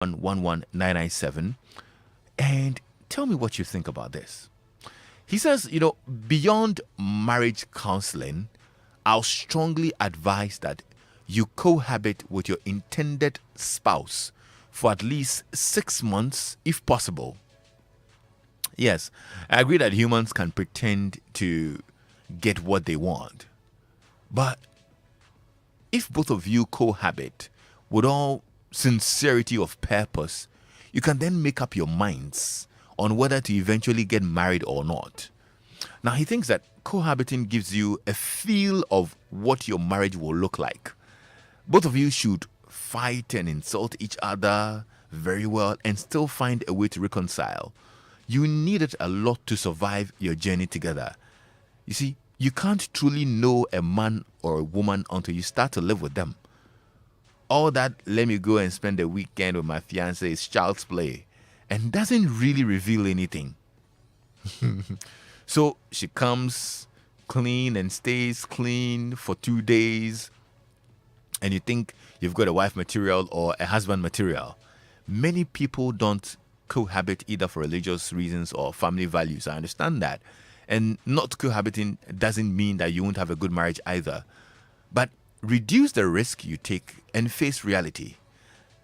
11997 and tell me what you think about this. He says, beyond marriage counseling, I'll strongly advise that you cohabit with your intended spouse for at least 6 months if possible. Yes, I agree that humans can pretend to get what they want. But if both of you cohabit with all sincerity of purpose, you can then make up your minds on whether to eventually get married or not. Now, he thinks that cohabiting gives you a feel of what your marriage will look like. Both of you should fight and insult each other very well and still find a way to reconcile. You needed a lot to survive your journey together. You see, you can't truly know a man or a woman until you start to live with them. All that let me go and spend the weekend with my fiancé is child's play and doesn't really reveal anything. So she comes clean and stays clean for 2 days, and you think you've got a wife material or a husband material. Many people don't cohabit either for religious reasons or family values. I understand that. And not cohabiting doesn't mean that you won't have a good marriage either. But reduce the risk you take and face reality.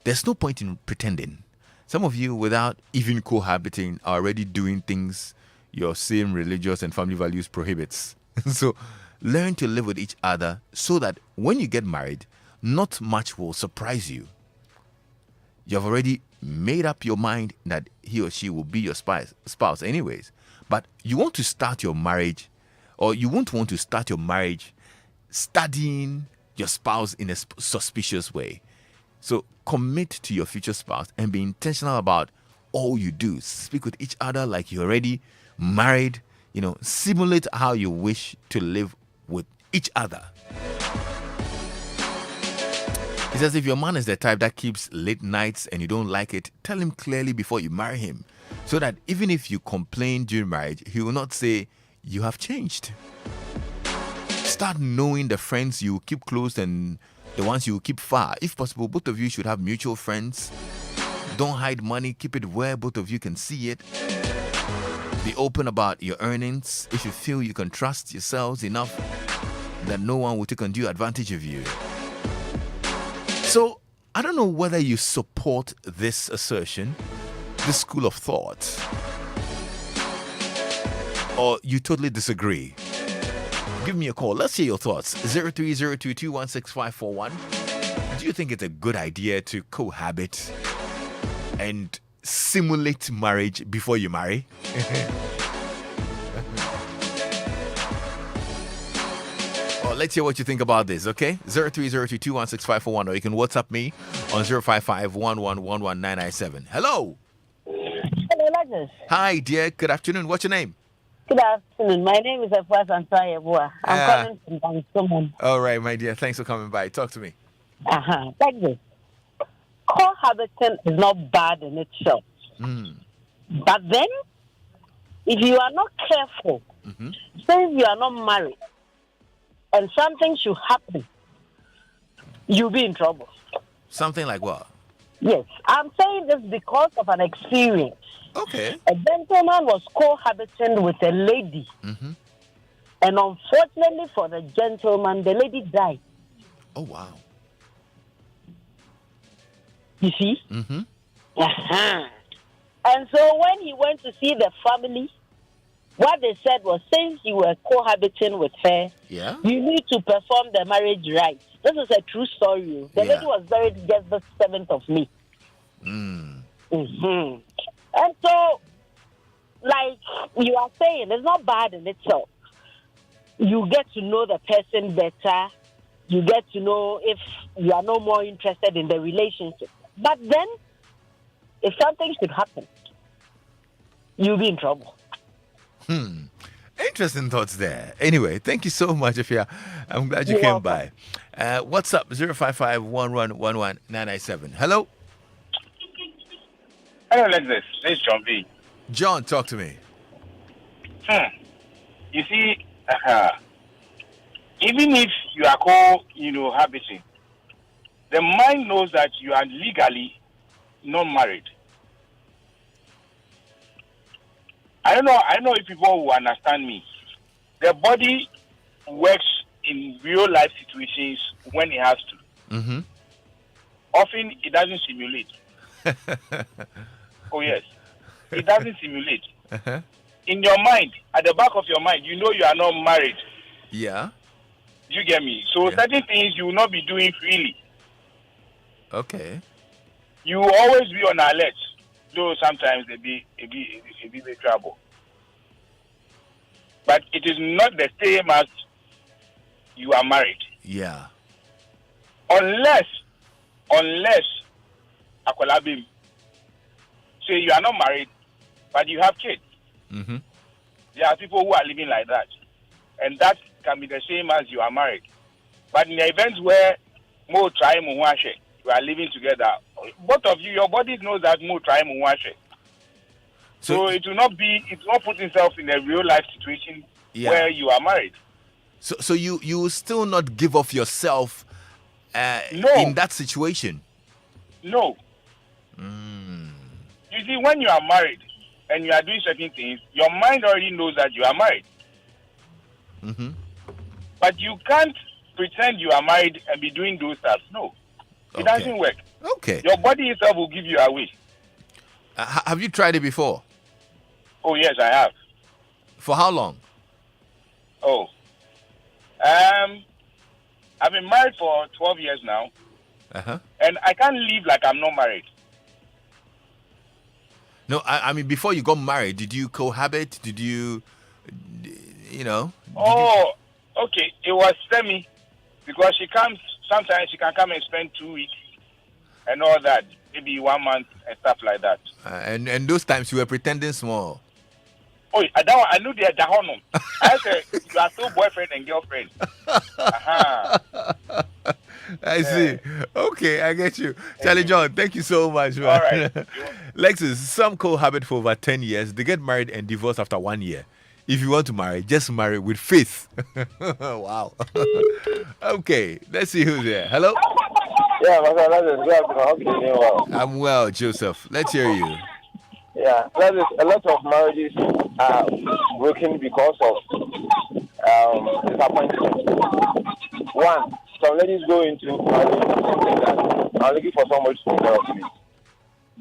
There's no point in pretending. Some of you, without even cohabiting, are already doing things your same religious and family values prohibits. So learn to live with each other so that when you get married, not much will surprise you. You have already made up your mind that he or she will be your spouse anyways. But you want to start your marriage, or you won't want to start your marriage studying your spouse in a suspicious way. So commit to your future spouse and be intentional about all you do. Speak with each other like you're already married. Simulate how you wish to live with each other. He says if your man is the type that keeps late nights and you don't like it, tell him clearly before you marry him, so that even if you complain during marriage, he will not say you have changed. Start knowing the friends you keep close and the ones you keep far. If possible, both of you should have mutual friends. Don't hide money. Keep it where both of you can see it. Be open about your earnings if you feel you can trust yourselves enough that no one will take undue advantage of you. So, I don't know whether you support this assertion, this school of thought, or you totally disagree. Give me a call. Let's hear your thoughts. 0302216541. Do you think it's a good idea to cohabit and simulate marriage before you marry? Well, let's hear what you think about this, okay? 0302216541, or you can WhatsApp me on 05511119997. Hello. Hello, Lexis. Hi, dear. Good afternoon. What's your name? Good afternoon. My name is Afas Ansayeboa. I'm calling from someone. All right, my dear. Thanks for coming by. Talk to me. Like this. Cohabiting is not bad in itself. But then, if you are not careful, since you are not married, and something should happen, you'll be in trouble. Something like what? Yes. I'm saying this because of an experience. Okay. A gentleman was cohabiting with a lady. And unfortunately for the gentleman, the lady died. Oh, wow. You see? And so when he went to see the family, what they said was, since you were cohabiting with her, you need to perform the marriage rites. This is a true story. The lady was buried just the 7th of May. And so, like you are saying, it's not bad in itself. You get to know the person better. You get to know if you are no more interested in the relationship. But then, if something should happen, you'll be in trouble. Interesting thoughts there. Anyway, thank you so much, Afia. I'm glad you came by. What's up? 05511119997. Hello? Hello, Lexis. This is John B. John, talk to me. You see, even if you are cohabiting, the mind knows that you are legally, not married. I don't know. I know if people will understand me. The body works in real life situations when it has to. Mm-hmm. Often it doesn't simulate. Oh yes, it doesn't simulate. Uh-huh. In your mind, at the back of your mind, you know you are not married. Yeah. You get me? So Yeah. certain things you will not be doing freely. Okay. You will always be on alert. Though sometimes it be trouble. But it is not the same as you are married. Yeah. Unless Akolabim say you are not married, but you have kids. Mm-hmm. There are people who are living like that. And that can be the same as you are married. But in the events where Mo try Muwashe, you are living together, both of you, your body knows that Mo try Muwashe. So it will not put itself in a real life situation where you are married. So you will still not give off yourself No. in that situation? No. You see, when you are married and you are doing certain things, your mind already knows that you are married. Mm-hmm. But you can't pretend you are married and be doing those stuff. No. It doesn't work. Okay. Your body itself will give you away. Have you tried it before? Oh, yes, I have. For how long? Oh. I've been married for 12 years now. Uh-huh. And I can't live like I'm not married. No, I mean, before you got married, did you cohabit? Did you, Okay. It was semi. Because sometimes she can come and spend 2 weeks and all that. Maybe 1 month and stuff like that. And those times you were pretending small. Oh, I knew they are Jahonum. I said, you are still boyfriend and girlfriend. Uh-huh. I see. Okay, I get you. Charlie John, thank you so much, man. All right. Lexis, some cohabit for over 10 years. They get married and divorce after 1 year. If you want to marry, just marry with faith. Wow. Okay, let's see who's there. Hello? Yeah, I hope you're doing well. I'm well, Joseph. Let's hear you. Yeah, a lot of marriages are broken because of disappointment. One, some ladies go into marriage thinking that I'm looking for somebody to take care of me.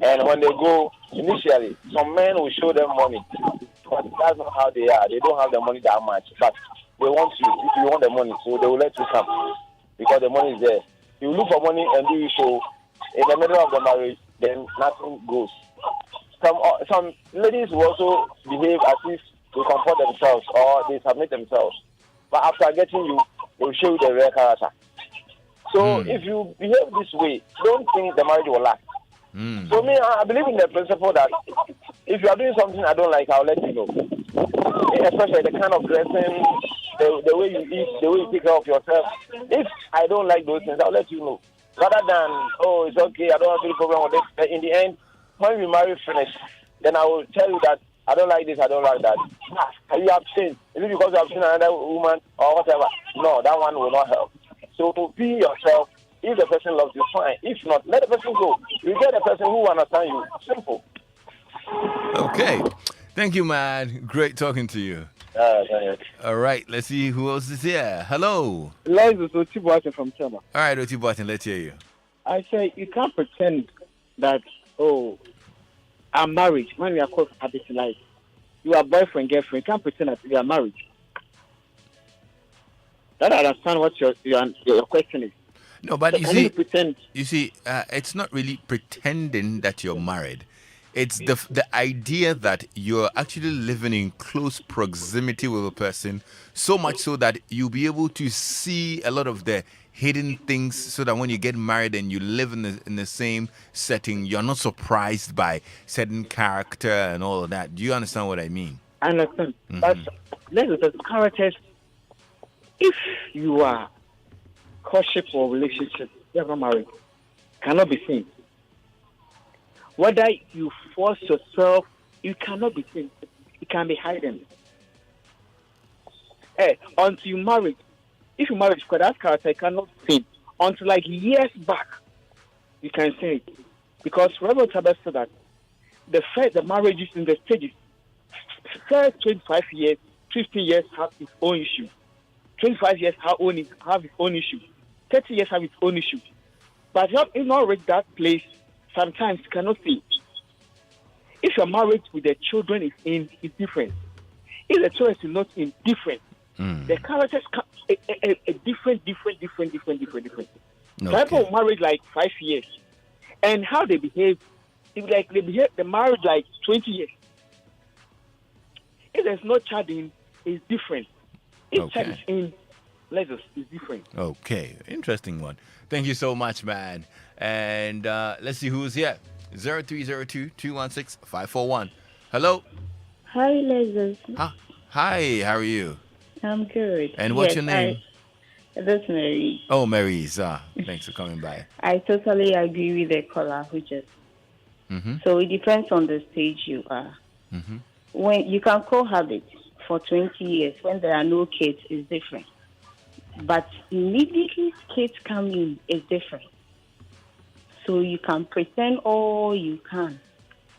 And when they go, initially, some men will show them money. But that's not how they are. They don't have the money that much. But they want you. If you want the money, so they will let you come. Because the money is there. You look for money and do so in the middle of the marriage, then nothing goes. Some ladies will also behave as if they comport themselves or they submit themselves. But after getting you, they will show you the real character. So if you behave this way, don't think the marriage will last. For me, I believe in the principle that if you are doing something I don't like, I'll let you know. Especially the kind of dressing, the way you eat, the way you take care of yourself. If I don't like those things, I'll let you know. Rather than, oh, it's okay, I don't have any problem with it. But in the end, when we marry finish, then I will tell you that I don't like this, I don't like that. You have changed. Is it because you have seen another woman or whatever? No, that one will not help. So be yourself. If the person loves you, fine. If not, let the person go. You get a person who understands you. Simple. Okay. Thank you, man. Great talking to you. All right. Let's see who else is here. Hello. Lexis Otibuatin from Chema. All right, Otibuatin, let's hear you. I say you can't pretend that, I'm married when we are called a bit like you are boyfriend, girlfriend. You can't pretend that you are married. That I understand what your question is. No, but so you see, it's not really pretending that you're married. It's the idea that you're actually living in close proximity with a person, so much so that you'll be able to see a lot of the hidden things, so that when you get married and you live in the same setting, you're not surprised by certain character and all of that. Do you understand what I mean? I understand. But the characters, if you are courtship or relationship, never married, cannot be seen. Whether you force yourself, you cannot be seen. It can be hidden. Until you marry, if you marry, because that character you cannot see. Until like years back, you can see it. Because Robert Tabas said that the marriages in the stages, first 25 years, 50 years have its own issue. 25 years have its own issue. 30 years have its own issue. But in already that place, sometimes you cannot see. If your marriage with the children is in, it's different. If the children is not in, different. The characters a different. Okay. People married like 5 years, and how they behave, they married like 20 years. If there's no child in, it's different. If child is in, Lexis is different. Okay, interesting one. Thank you so much, man. And let's see who's here. 0302-216-541. Hello. Hi, Lexis. Hi, how are you? I'm good. And what's your name? That's Mary. Oh, Mary. Thanks for coming by. I totally agree with the caller who just. So it depends on the stage you are. When you can cohabit for 20 years when there are no kids, is different. But immediately kids come in, is different. So you can pretend all you can,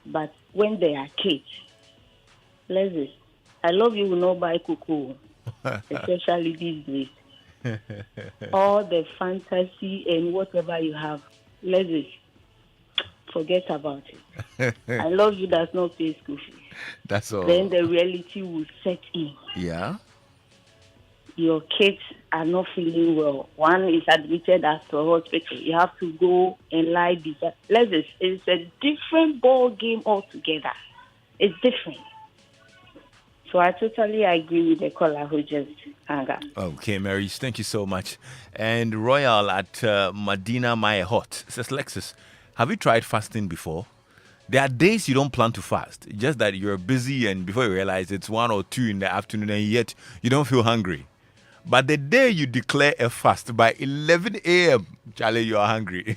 but when there are kids, Lexis, I love you will not buy cuckoo, especially these days. All the fantasy and whatever you have, Lexis, forget about it. I love you does not pay school fees. That's all. Then the reality will set in. Yeah. Your kids are not feeling well. One is admitted as to a hospital. You have to go and lie beside. Lexis, it's a different ball game altogether. It's different. So I totally agree with the caller who just hung up. Okay, Mary, thank you so much. And Royal at Medina Maya Hot says, Lexis, have you tried fasting before? There are days you don't plan to fast, just that you're busy and before you realize it's 1 or 2 in the afternoon and yet you don't feel hungry. But the day you declare a fast, by 11 a.m., Charlie, you are hungry.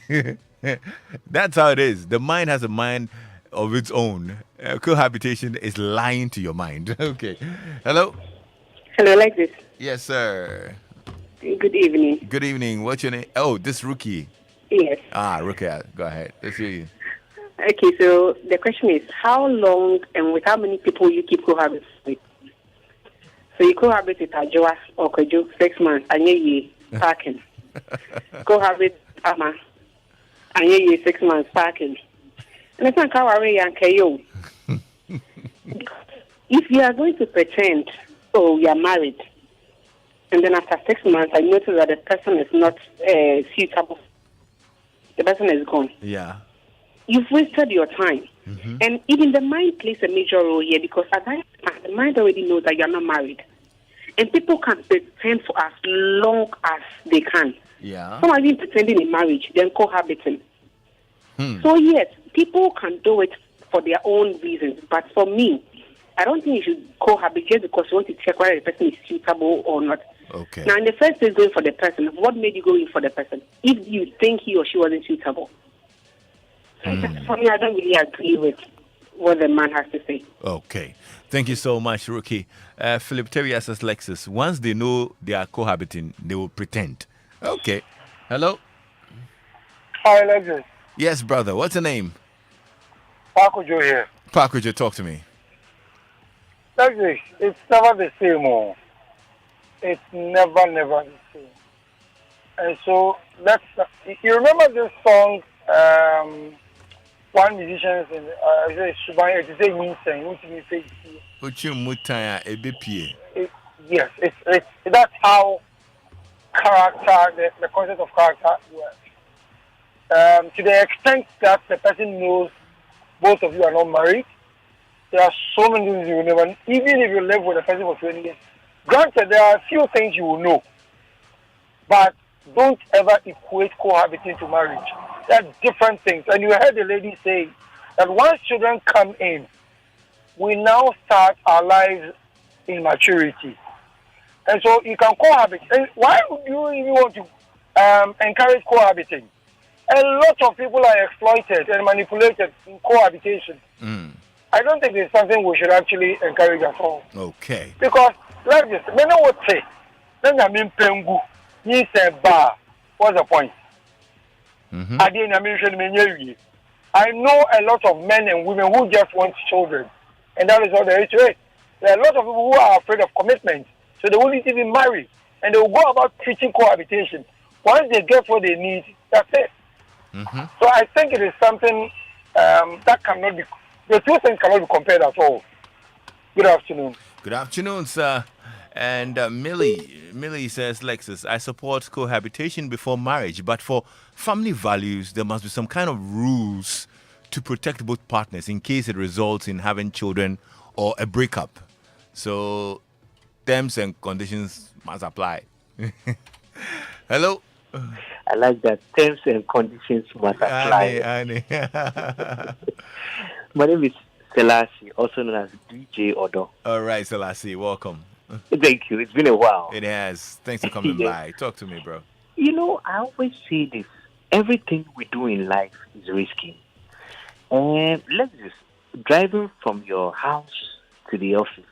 That's how it is. The mind has a mind of its own. Cohabitation is lying to your mind. Okay. Hello? Hello, Lexis. Yes, sir. Good evening. Good evening. What's your name? Oh, this Rookie. Yes. Rookie. Go ahead. Let's hear you. Okay, so the question is, how long and with how many people you keep cohabiting with? So you cohabit with Ajoa or Kojo, 6 months, and you parking. Cohabit Ama, and you 6 months parking. And it's not how I and KO. If you are going to pretend, oh, you are married, and then after 6 months, I notice that the person is not suitable, the person is gone. Yeah. You've wasted your time. And even the mind plays a major role here because at that time, the mind already knows that you're not married. And people can pretend for as long as they can. Yeah. Some are even pretending in marriage, then cohabiting. So yes, people can do it for their own reasons. But for me, I don't think you should cohabit just because you want to check whether the person is suitable or not. Okay. Now, in the first place, going for the person, what made you go in for the person? If you think he or she wasn't suitable. For me, I don't really agree with what the man has to say. Okay. Thank you so much, Rookie. Philip Terry says, Lexis, once they know they are cohabiting, they will pretend. Okay. Hello? Hi, Lexis. Yes, brother. What's your name? Paco Joe here. Paco, you talk to me. Lexis, it's never the same. It's never the same. And so, you remember this song, one musician in Shubaya, it is a new thing, which means yes, it's that's how character, the concept of character works. To the extent that the person knows both of you are not married, there are so many things you will never, even if you live with a person for 20 years. Granted, there are a few things you will know, but don't ever equate cohabiting to marriage. They're different things. And you heard the lady say that once children come in, we now start our lives in maturity. And so you can cohabit. And why would you even want to encourage cohabiting? A lot of people are exploited and manipulated in cohabitation. I don't think it's something we should actually encourage at all. Okay. Because, like this, when I would say, then I mean pengu, he said bar. What's the point? I didn't mention many. I know a lot of men and women who just want children, and that is all there is to it. There are a lot of people who are afraid of commitment, so they won't even marry, and they will go about preaching cohabitation. Once they get what they need, that's it. Mm-hmm. So I think it is something that cannot be. The two things cannot be compared at all. Good afternoon. Good afternoon, sir. And Millie says, Lexis, I support cohabitation before marriage, but for family values, there must be some kind of rules to protect both partners in case it results in having children or a breakup. So, terms and conditions must apply. Hello? I like that. Terms and conditions must apply. Annie. My name is Selassie, also known as DJ Odo. All right, Selassie, welcome. Thank you. It's been a while. It has. Thanks for coming Yes. by. Talk to me, bro. You know, I always say this. Everything we do in life is risky. And let's just driving from your house to the office.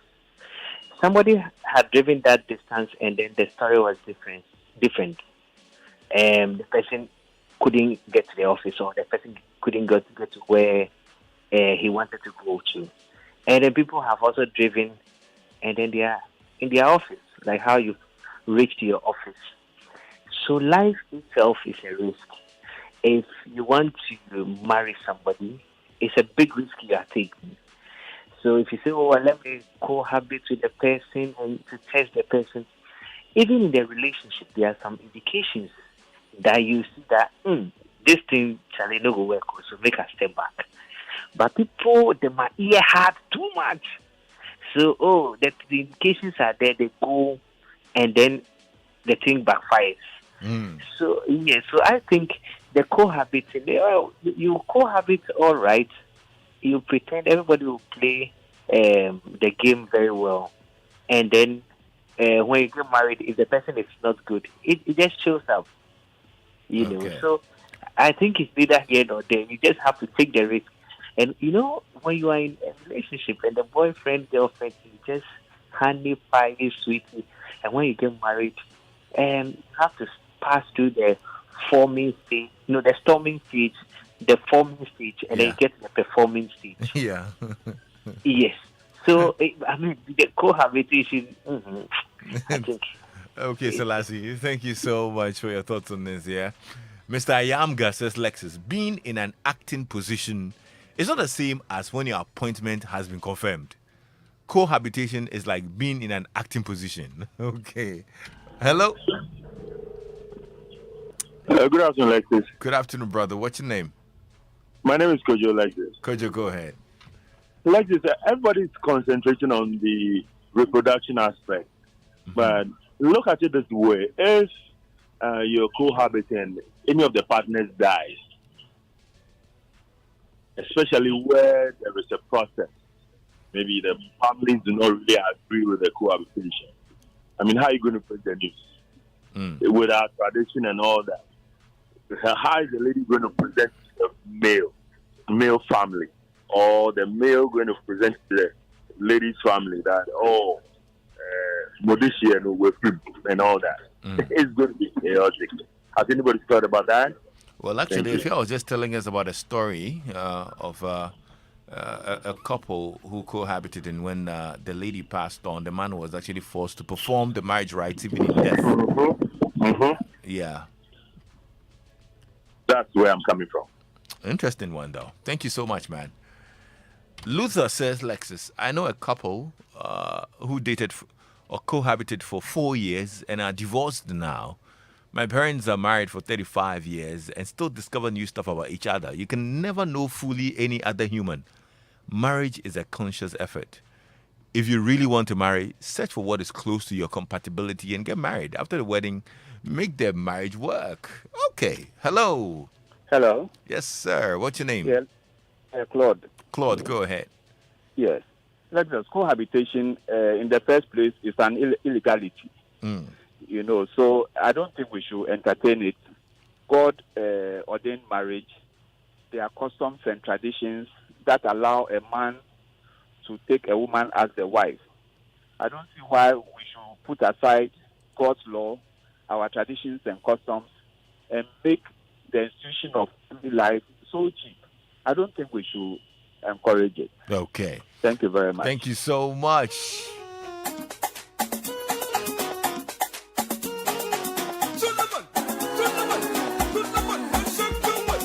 Somebody had driven that distance, and then the story was different. The person couldn't get to the office, or the person couldn't get to where he wanted to go to. And then people have also driven, and then they are in their office, like how you reach to your office. So life itself is a risk. If you want to marry somebody, it's a big risk you are taking. So if you say, oh, well, let me cohabit with the person and to test the person, even in the relationship, there are some indications that you see that this thing shall no go work, so make a step back. But people, they might ear hard too much. So, the indications are there, they go, and then the thing backfires. So, so I think the cohabiting, you cohabit all right, you pretend everybody will play the game very well, and then when you get married, if the person is not good, it just shows up, you know. So I think it's neither here nor there. You just have to take the risk. And you know, when you are in a relationship and the boyfriend, girlfriend, you just honey pie, sweetie, and when you get married, you have to pass through the forming stage, the storming stage, the forming stage, and then get to the performing stage. Yeah. Yes. So, I mean, the cohabitation, I think. Okay, Selassie, thank you so much for your thoughts on this, yeah? Mr. Ayamga says, Lexis, being in an acting position is not the same as when your appointment has been confirmed. Cohabitation is like being in an acting position. Okay. Hello? Good afternoon, Lexis. Good afternoon, brother. What's your name? My name is Kojo Lexis. Kojo, go ahead. Lexis, everybody's concentrating on the reproduction aspect. But look at it this way. If you're cohabiting, any of the partners dies, especially where there is a process, maybe the families do not really agree with the cohabitation. I mean, how are you going to present this? With our tradition and all that. How is the lady going to present the male family? Or the male going to present the lady's family that, Modishia and all that. It's going to be chaotic. Has anybody thought about that? Well, actually, if I was just telling us about a story of a couple who cohabited, and when the lady passed on, the man was actually forced to perform the marriage rites even in death. Yeah. That's where I'm coming from. Interesting one, though. Thank you so much, man. Luther says, Lexis, I know a couple who dated or cohabited for 4 years and are divorced now. My parents are married for 35 years and still discover new stuff about each other. You can never know fully any other human. Marriage is a conscious effort. If you really want to marry, search for what is close to your compatibility and get married. After the wedding, make the marriage work. Okay. Hello. Hello. Yes, sir. What's your name? Yes. Claude. Claude, go ahead. Yes. Let us cohabitation in the first place is an illegality. So I don't think we should entertain it. God ordained marriage. There are customs and traditions that allow a man to take a woman as a wife. I don't see why we should put aside God's law, our traditions and customs, and make the institution of family life so cheap I don't think we should encourage it. Okay. Thank you very much. Thank you so much.